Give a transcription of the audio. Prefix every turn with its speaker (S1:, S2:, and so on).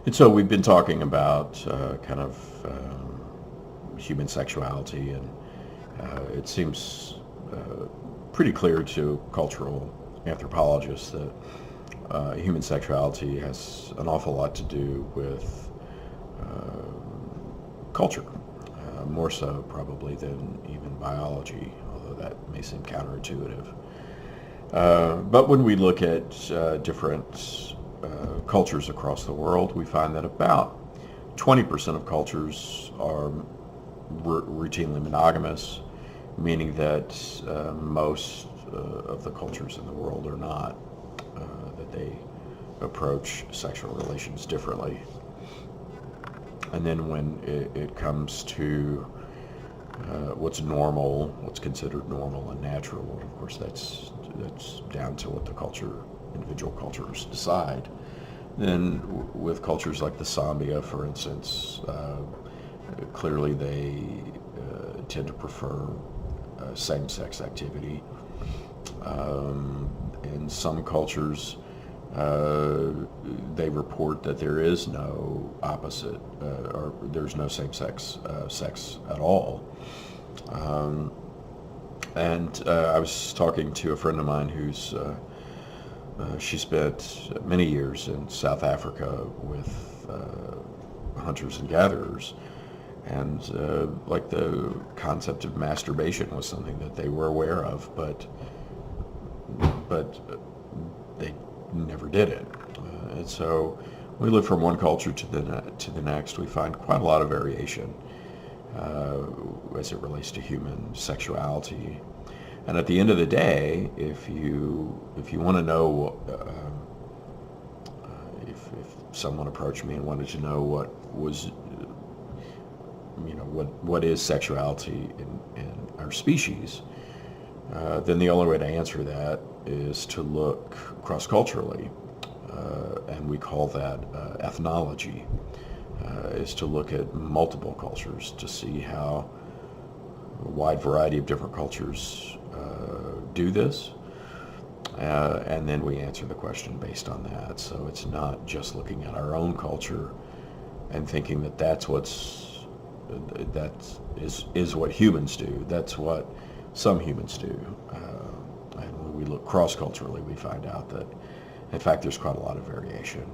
S1: And so we've been talking about kind of human sexuality, and it seems pretty clear to cultural anthropologists that human sexuality has an awful lot to do with culture, more so probably than even biology, although that may seem counterintuitive. But when we look at different cultures across the world, we find that about 20% of cultures are routinely monogamous, meaning that most of the cultures in the world are not, that they approach sexual relations differently. And then when it comes to what's normal, what's considered normal and natural, of course that's down to what the individual cultures decide. Then with cultures like the Sambia, for instance, clearly they tend to prefer same-sex activity. In some cultures, they report that there is no opposite, or there's no same-sex sex at all. And I was talking to a friend of mine who's she spent many years in South Africa with hunters and gatherers, and like the concept of masturbation was something that they were aware of, but they never did it. And so we live from one culture to the next. We find quite a lot of variation as it relates to human sexuality. And at the end of the day, if you want to know, if someone approached me and wanted to know what was, what is sexuality in our species, then the only way to answer that is to look cross-culturally, and we call that ethnology, is to look at multiple cultures to see how a wide variety of different cultures do this, and then we answer the question based on that. So it's not just looking at our own culture and thinking that that is what humans do. That's what some humans do. And when we look cross-culturally, we find out that, in fact, there's quite a lot of variation.